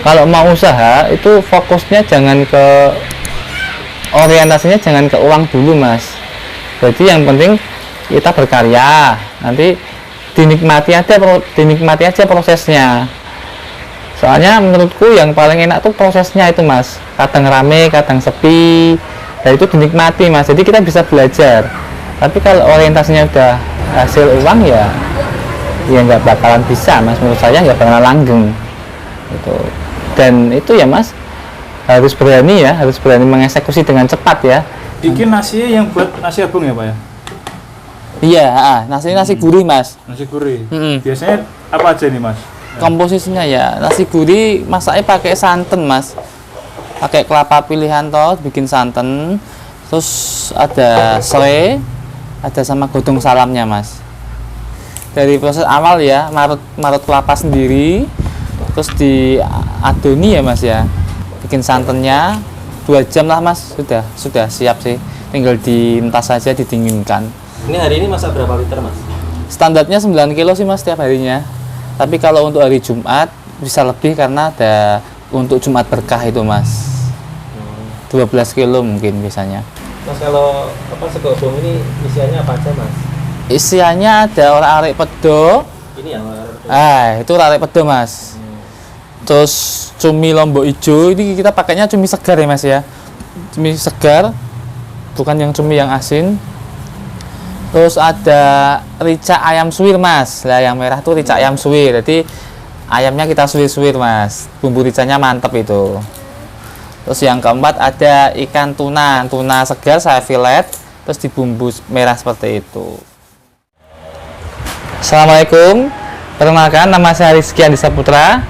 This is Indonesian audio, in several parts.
Kalau mau usaha itu fokusnya jangan ke orientasinya jangan ke uang dulu mas. Jadi yang penting kita berkarya, nanti dinikmati aja prosesnya. Soalnya menurutku yang paling enak tuh prosesnya itu mas. Kadang rame, kadang sepi, dan itu dinikmati mas. Jadi kita bisa belajar. Tapi kalau orientasinya udah hasil uang ya nggak bakalan bisa mas. Menurut saya nggak bakalan langgeng. Gitu. Dan itu ya mas harus berani mengeksekusi dengan cepat ya. Bikin nasi yang buat nasi abung ya pak ya? Iya, nasi gurih mas. Nasi gurih. Biasanya apa aja nih mas? Komposisinya ya nasi gurih masaknya pakai santan mas, pakai kelapa pilihan toh, bikin santan, terus ada serai, ada sama godong salamnya mas. Dari proses awal ya marut kelapa sendiri, terus diadoni ya mas ya, bikin santannya 2 jam lah mas, sudah siap sih, tinggal dientas saja, didinginkan. Ini hari ini masak berapa liter mas? Standarnya 9 kilo sih mas setiap harinya, tapi kalau untuk hari Jumat bisa lebih karena ada untuk Jumat berkah itu mas. 12 kilo mungkin biasanya. Mas kalau sego abung ini isiannya apa aja mas? Isiannya ada orak-arik pedo. Ini ya? Itu orak-arik pedo mas. Terus cumi lombok hijau, ini kita pakainya cumi segar ya mas ya, cumi segar, bukan yang cumi yang asin. Terus ada rica ayam suwir mas. Lah yang merah tuh rica ayam suwir, jadi ayamnya kita suwir-suwir mas, bumbu ricanya mantep itu. Terus yang keempat ada ikan tuna segar saya filet, terus dibumbu merah seperti itu. Assalamualaikum, perkenalkan nama saya Rizky Andi Saputra.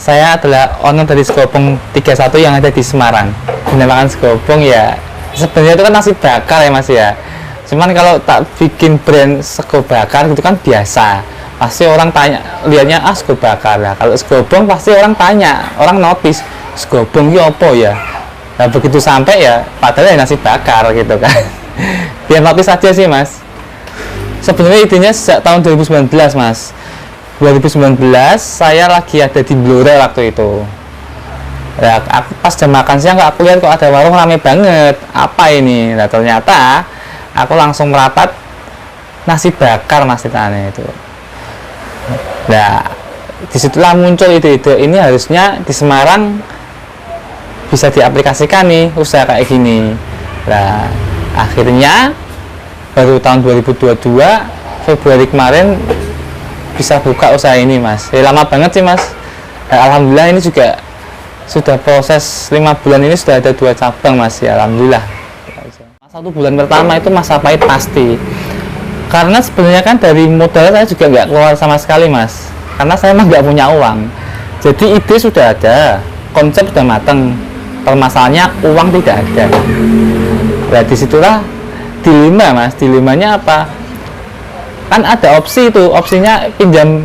Saya adalah owner dari Segobong 31 yang ada di Semarang. Dinamakan Segobong ya, sebenarnya itu kan nasi bakar ya mas ya. Cuman kalau tak bikin brand sego bakar gitu kan biasa, pasti orang tanya, lihatnya sego bakar lah. Kalau Segobong pasti orang tanya, orang notice Segobong itu apa ya. Nah begitu sampai ya padahal ya nasi bakar gitu kan. Biar notice aja sih mas. Sebenarnya idenya sejak tahun 2019 mas. 2019 saya lagi ada di Blora waktu itu. Ya, aku pas jam makan siang aku lihat kok ada warung rame banget. Apa ini? Nah ternyata aku langsung merapat nasi bakar mas ditanya itu. Nah disitulah muncul ide-ide ini, harusnya di Semarang bisa diaplikasikan nih usaha kayak gini. Nah akhirnya baru tahun 2022 Februari kemarin bisa buka usaha ini mas. Ya, lama banget sih mas. Nah, alhamdulillah ini juga sudah proses 5 bulan ini sudah ada 2 cabang mas ya, alhamdulillah. 1 bulan pertama itu masa pahit pasti, karena sebenarnya kan dari modal saya juga nggak keluar sama sekali mas, karena saya emang nggak punya uang. Jadi ide sudah ada, konsep sudah matang, permasalahannya uang tidak ada. Nah disitulah dilema mas. Dilemanya apa? Kan ada opsi itu, opsinya pinjam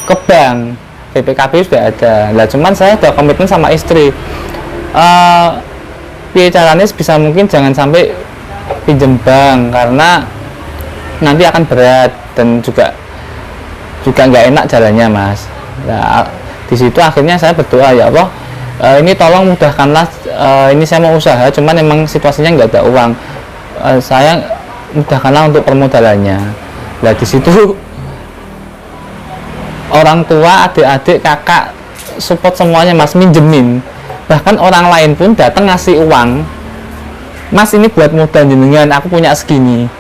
ke bank, BPKB sudah ada. Nah cuman saya udah komitmen sama istri, caranya bisa mungkin jangan sampai pinjam bank, karena nanti akan berat dan juga nggak enak jalannya mas. Nah di situ akhirnya saya berdoa, ya Allah, ini tolong mudahkanlah, ini saya mau usaha cuman emang situasinya nggak ada uang, saya mudahkanlah untuk permodalannya. Nah di situ orang tua, adik-adik, kakak support semuanya mas, minjemin. Bahkan orang lain pun datang ngasih uang, mas ini buat modal jenengan, aku punya segini.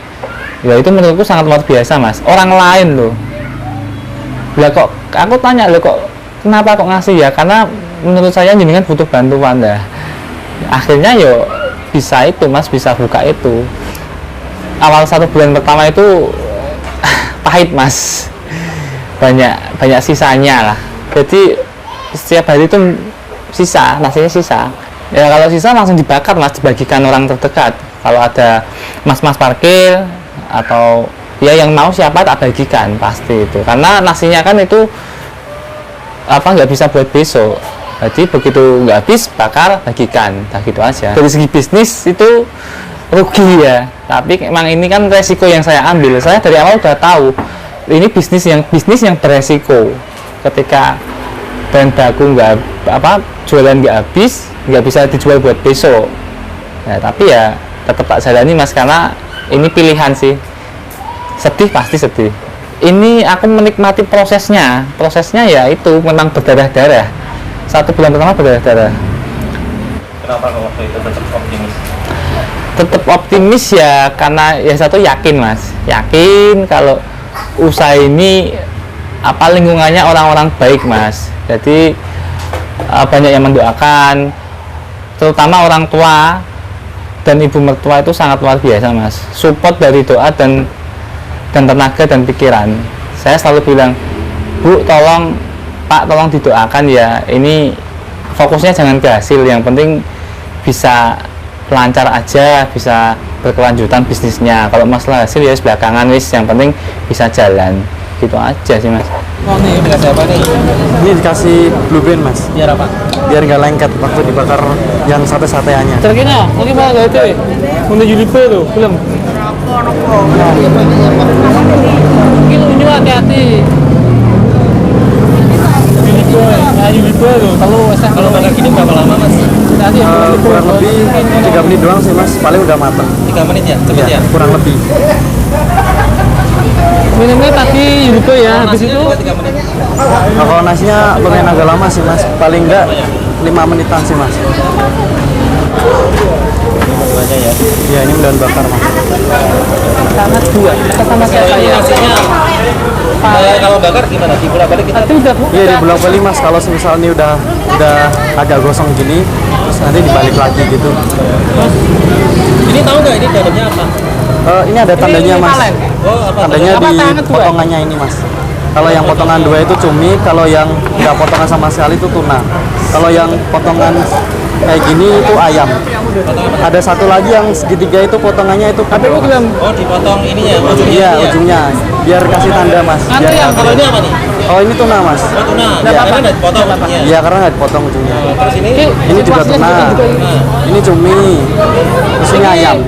Ya itu menurutku sangat luar biasa mas. Orang lain loh. Lah kok aku tanya loh, kok kenapa kok ngasih ya? Karena menurut saya jenengan butuh bantuan dah. Akhirnya yo bisa itu mas, bisa buka itu. Awal 1 bulan pertama itu pahit mas, banyak sisanya lah. Jadi setiap hari itu sisa, nasinya sisa. Ya kalau sisa langsung dibakar mas, dibagikan orang terdekat. Kalau ada mas-mas parkir atau ya yang mau siapa tak bagikan pasti itu. Karena nasinya kan itu nggak bisa buat besok. Jadi begitu nggak habis bakar, bagikan, nah gitu aja. Dari segi bisnis itu rugi ya, tapi emang ini kan resiko yang saya ambil. Saya dari awal udah tahu ini bisnis yang beresiko. Ketika bahan baku nggak jualan nggak habis, nggak bisa dijual buat besok. Ya, tapi ya tetap tak jalani mas, karena ini pilihan sih. Sedih pasti sedih. Ini aku menikmati prosesnya ya itu memang berdarah-darah. 1 bulan pertama berdarah-darah. Kenapa kok waktu itu tetap optimis? Tetap optimis ya karena ya satu yakin mas, yakin kalau usaha ini lingkungannya orang-orang baik mas. Jadi banyak yang mendoakan, terutama orang tua dan ibu mertua itu sangat luar biasa mas. Support dari doa dan tenaga dan pikiran. Saya selalu bilang, Bu, tolong Pak, tolong didoakan ya. Ini fokusnya jangan ke hasil, yang penting bisa lancar aja, bisa berkelanjutan bisnisnya. Kalau masalah hasil ya belakangan wis, yang penting bisa jalan. Gitu aja sih mas. Oh nih, dikasih apa nih? Ini dikasih blue band mas, Biar apa? biar nggak lengket waktu dibakar yang sate-sateannya. Terkena, ini malah gak itu menuju lipe tuh, belum. Ini hati-hati. Kalau bakar gini berapa lama mas? Kurang lebih 3 menit doang sih mas, paling udah mateng. 3 menit ya, cepet ya? Kurang lebih. Minumnya tadi Yulipo ya, habis itu 3 menit. Nah, kalau nasinya lumayan agak lama sih mas, paling nggak 5 menitan sih mas. Aja ya. Ya ini mendaun bakar mas. sangat dua. Kita sama siapa ya? Nasinya kalau bakar gimana? Dibolak balik kita. Tapi udah Iya dibolak balik mas, kalau misalnya udah agak gosong gini, terus nanti dibalik lagi gitu. Ini tahu nggak ini dalamnya apa? Ini ada tandanya mas. Oh apa? Tandanya Apa di tangan dua? potongannya ini mas. Kalau yang potongan 2 itu cumi, kalau yang nggak potongan sama sekali itu tuna. Kalau yang potongan kayak gini itu ayam. Ada satu lagi yang segitiga itu potongannya itu tapi kebo. belum. Oh dipotong ininya, ujungnya. Iya ini ya? ujungnya, biar kasih tanda mas. Anu Biar yang Kalau ini apa nih? oh ini tuna mas. Oh tuna. Iya. Karena nggak dipotong ujungnya. Iya karena nggak dipotong ujungnya. Terus ini? Ini juga tuna. Ini cumi. Terus ini ayam.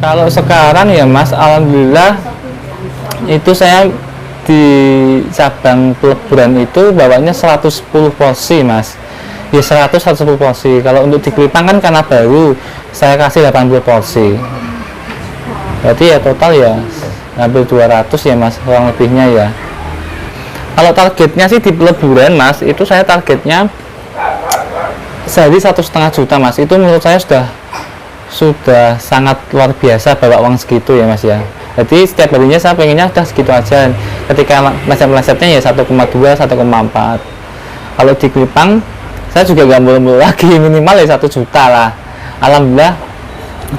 Kalau sekarang ya mas, alhamdulillah itu saya di cabang peleburan itu bawanya 110 porsi mas. Ya 110 porsi. Kalau untuk di Kelipang kan karena baru, saya kasih 80 porsi. Berarti ya total ya hampir 200 ya mas, kurang lebihnya ya. Kalau targetnya sih di peleburan mas, itu saya targetnya sehari 1,5 juta mas. Itu menurut saya sudah sangat luar biasa bawa uang segitu ya mas ya. Jadi setiap harinya saya pengennya udah segitu aja. Ketika meleset-melesetnya ya 1,2, 1,4. Kalau di Kelipang saya juga nggak mulu-mulu lagi, minimal ya 1 juta lah. Alhamdulillah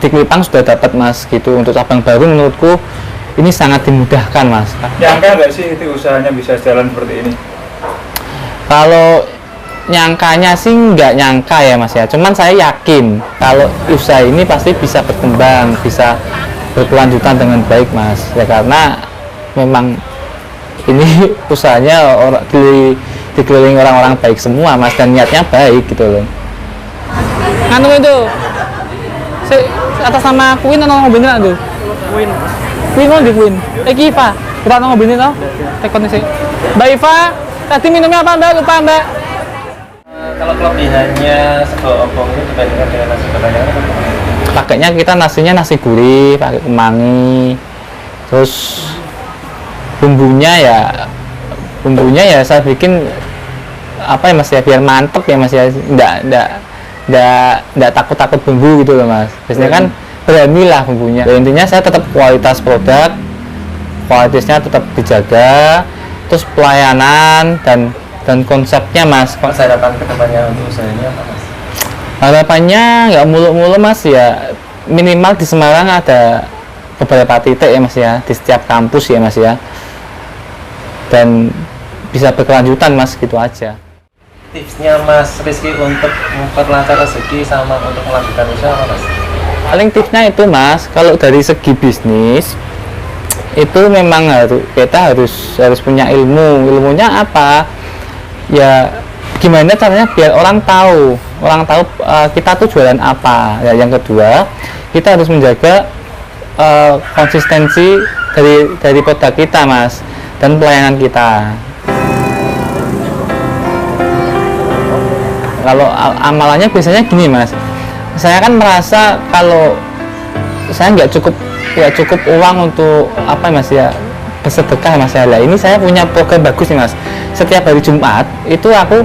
di Kelipang sudah dapat mas gitu. Untuk cabang baru menurutku ini sangat dimudahkan mas. Nyangka nggak sih itu usahanya bisa jalan seperti ini? Kalau nyangkanya sih nggak nyangka ya mas ya, cuman saya yakin kalau usaha ini pasti bisa berkembang, bisa berkelanjutan dengan baik mas ya, karena memang ini usahanya dikelilingi orang-orang baik semua mas, dan niatnya baik gitu loh. Anu itu atas nama Queen atau ngobrolin tuh? Queen mau di Queen. Iva, kita ngobrolin tau? Tekonnya sih. Mbak Iva, tadi minumnya apa mbak? Lupa mbak. Kalau kelebihannya sego ompong ini dibandingkan dengan nasi padang apa? Pakainya kita nasinya nasi gurih, pakai kemangi, terus bumbunya ya saya bikin apa ya mas ya, biar mantep ya mas ya, nggak takut bumbu gitu loh mas. Biasanya kan berani lah bumbunya. Ya, intinya saya tetap kualitas produk, kualitasnya tetap dijaga, terus pelayanan dan konsepnya mas. Harapan kedepannya untuk usaha ini apa mas? Harapannya nggak mulu-mulu mas ya, minimal di Semarang ada beberapa titik ya mas ya, di setiap kampus ya mas ya, dan bisa berkelanjutan mas, gitu aja. Tipsnya Mas Rizky untuk memperlancar rezeki sama untuk melanjutkan usaha apa mas? Paling tipsnya itu mas, kalau dari segi bisnis itu memang kita harus punya ilmunya apa ya, gimana caranya biar orang tahu kita tuh jualan apa ya. Yang kedua, kita harus menjaga konsistensi dari produk kita mas, dan pelayanan kita. Kalau amalannya biasanya gini mas, saya kan merasa kalau saya nggak cukup uang untuk apa mas ya, bersedekah mas ya. Lah ini saya punya program bagus nih mas. Setiap hari Jumat itu aku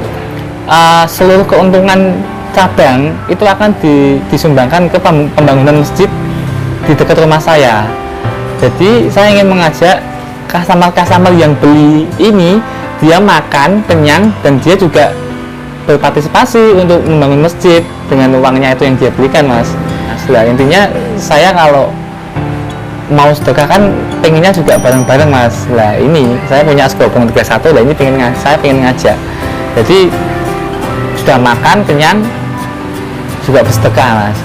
seluruh keuntungan cabang itu akan disumbangkan ke pembangunan masjid di dekat rumah saya. Jadi saya ingin mengajak customer yang beli ini, dia makan kenyang dan dia juga berpartisipasi untuk membangun masjid dengan uangnya itu yang dia belikan mas. Nah, intinya saya kalau mau sedekah kan pengennya juga bareng-bareng mas. Lah ini saya punya Gopong 31, lah ini saya pengen ngajak. Jadi sudah makan kenyang juga bersedekah mas.